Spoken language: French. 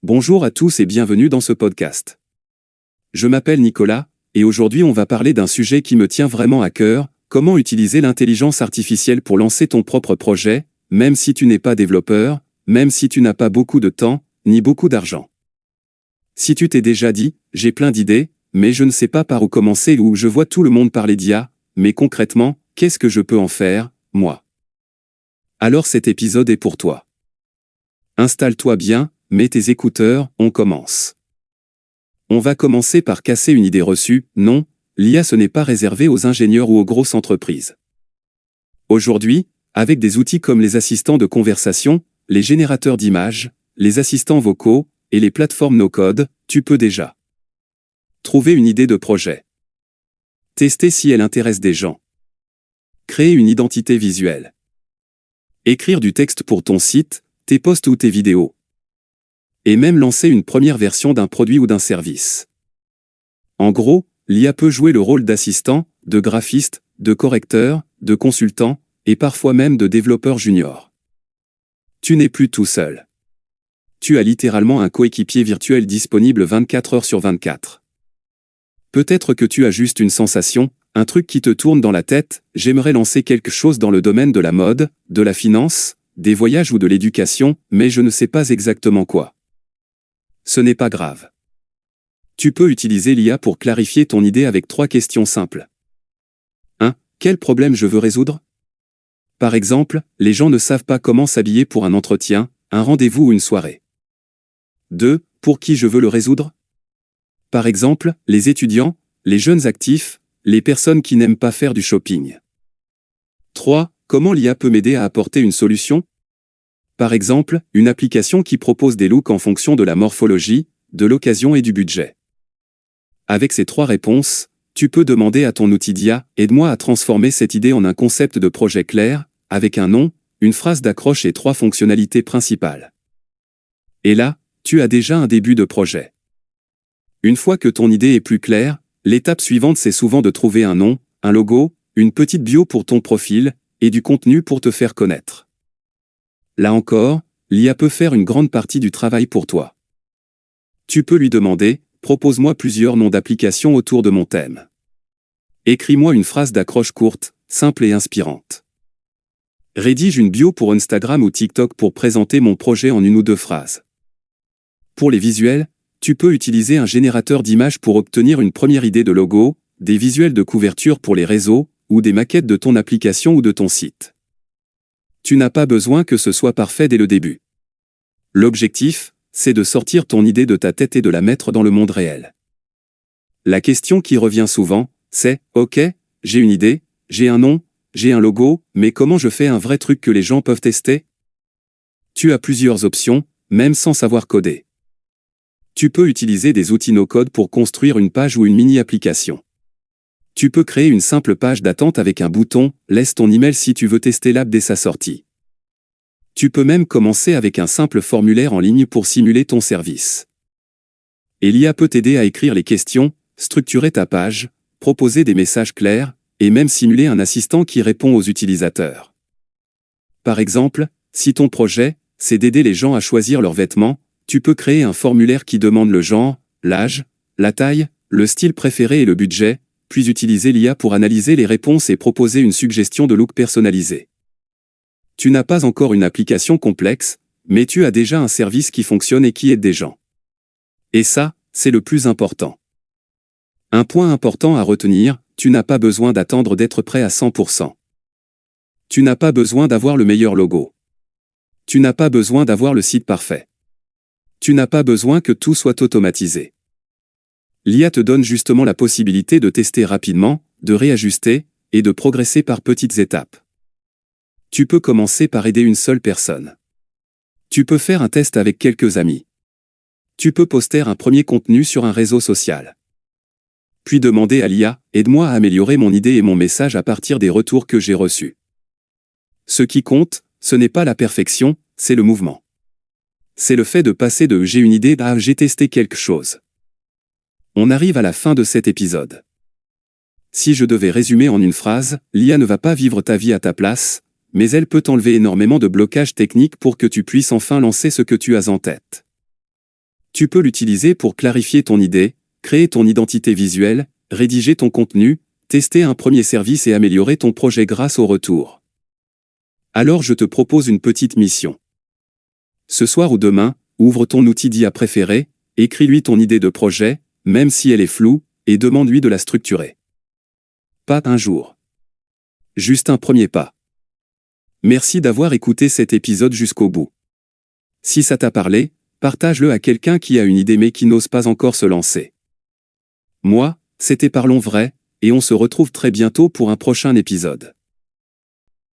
Bonjour à tous et bienvenue dans ce podcast. Je m'appelle Nicolas, et aujourd'hui on va parler d'un sujet qui me tient vraiment à cœur, comment utiliser l'intelligence artificielle pour lancer ton propre projet, même si tu n'es pas développeur, même si tu n'as pas beaucoup de temps, ni beaucoup d'argent. Si tu t'es déjà dit, j'ai plein d'idées, mais je ne sais pas par où commencer ou je vois tout le monde parler d'IA, mais concrètement, qu'est-ce que je peux en faire, moi? Alors cet épisode est pour toi. Installe-toi bien, mets tes écouteurs, on commence. On va commencer par casser une idée reçue, non, l'IA ce n'est pas réservé aux ingénieurs ou aux grosses entreprises. Aujourd'hui, avec des outils comme les assistants de conversation, les générateurs d'images, les assistants vocaux, et les plateformes no-code, tu peux déjà trouver une idée de projet. Tester si elle intéresse des gens. Créer une identité visuelle. Écrire du texte pour ton site, tes posts ou tes vidéos. Et même lancer une première version d'un produit ou d'un service. En gros, l'IA peut jouer le rôle d'assistant, de graphiste, de correcteur, de consultant, et parfois même de développeur junior. Tu n'es plus tout seul. Tu as littéralement un coéquipier virtuel disponible 24 heures sur 24. Peut-être que tu as juste une sensation, un truc qui te tourne dans la tête, j'aimerais lancer quelque chose dans le domaine de la mode, de la finance, des voyages ou de l'éducation, mais je ne sais pas exactement quoi. Ce n'est pas grave. Tu peux utiliser l'IA pour clarifier ton idée avec 3 questions simples. 1. Quel problème je veux résoudre? Par exemple, les gens ne savent pas comment s'habiller pour un entretien, un rendez-vous ou une soirée. 2. Pour qui je veux le résoudre? Par exemple, les étudiants, les jeunes actifs, les personnes qui n'aiment pas faire du shopping. 3. Comment l'IA peut m'aider à apporter une solution? Par exemple, une application qui propose des looks en fonction de la morphologie, de l'occasion et du budget. Avec ces 3 réponses, tu peux demander à ton outil d'IA, aide-moi à transformer cette idée en un concept de projet clair, avec un nom, une phrase d'accroche et 3 fonctionnalités principales. Et là, tu as déjà un début de projet. Une fois que ton idée est plus claire, l'étape suivante c'est souvent de trouver un nom, un logo, une petite bio pour ton profil, et du contenu pour te faire connaître. Là encore, l'IA peut faire une grande partie du travail pour toi. Tu peux lui demander, propose-moi plusieurs noms d'applications autour de mon thème. Écris-moi une phrase d'accroche courte, simple et inspirante. Rédige une bio pour Instagram ou TikTok pour présenter mon projet en 1 ou 2 phrases. Pour les visuels, tu peux utiliser un générateur d'images pour obtenir une première idée de logo, des visuels de couverture pour les réseaux, ou des maquettes de ton application ou de ton site. Tu n'as pas besoin que ce soit parfait dès le début. L'objectif, c'est de sortir ton idée de ta tête et de la mettre dans le monde réel. La question qui revient souvent, c'est « Ok, j'ai une idée, j'ai un nom, j'ai un logo, mais comment je fais un vrai truc que les gens peuvent tester ?» Tu as plusieurs options, même sans savoir coder. Tu peux utiliser des outils no-code pour construire une page ou une mini-application. Tu peux créer une simple page d'attente avec un bouton « Laisse ton email si tu veux tester l'app dès sa sortie ». Tu peux même commencer avec un simple formulaire en ligne pour simuler ton service. Et l'IA peut t'aider à écrire les questions, structurer ta page, proposer des messages clairs, et même simuler un assistant qui répond aux utilisateurs. Par exemple, si ton projet, c'est d'aider les gens à choisir leurs vêtements, tu peux créer un formulaire qui demande le genre, l'âge, la taille, le style préféré et le budget, puis utiliser l'IA pour analyser les réponses et proposer une suggestion de look personnalisé. Tu n'as pas encore une application complexe, mais tu as déjà un service qui fonctionne et qui aide des gens. Et ça, c'est le plus important. Un point important à retenir, tu n'as pas besoin d'attendre d'être prêt à 100%. Tu n'as pas besoin d'avoir le meilleur logo. Tu n'as pas besoin d'avoir le site parfait. Tu n'as pas besoin que tout soit automatisé. L'IA te donne justement la possibilité de tester rapidement, de réajuster, et de progresser par petites étapes. Tu peux commencer par aider une seule personne. Tu peux faire un test avec quelques amis. Tu peux poster un premier contenu sur un réseau social. Puis demander à l'IA, aide-moi à améliorer mon idée et mon message à partir des retours que j'ai reçus. Ce qui compte, ce n'est pas la perfection, c'est le mouvement. C'est le fait de passer de « j'ai une idée » à « j'ai testé quelque chose ». On arrive à la fin de cet épisode. Si je devais résumer en une phrase, l'IA ne va pas vivre ta vie à ta place, mais elle peut t'enlever énormément de blocages techniques pour que tu puisses enfin lancer ce que tu as en tête. Tu peux l'utiliser pour clarifier ton idée, créer ton identité visuelle, rédiger ton contenu, tester un premier service et améliorer ton projet grâce au retour. Alors je te propose une petite mission. Ce soir ou demain, ouvre ton outil d'IA préféré, écris-lui ton idée de projet, même si elle est floue, et demande-lui de la structurer. Pas un jour. Juste un premier pas. Merci d'avoir écouté cet épisode jusqu'au bout. Si ça t'a parlé, partage-le à quelqu'un qui a une idée mais qui n'ose pas encore se lancer. Moi, c'était Parlons Vrai, et on se retrouve très bientôt pour un prochain épisode.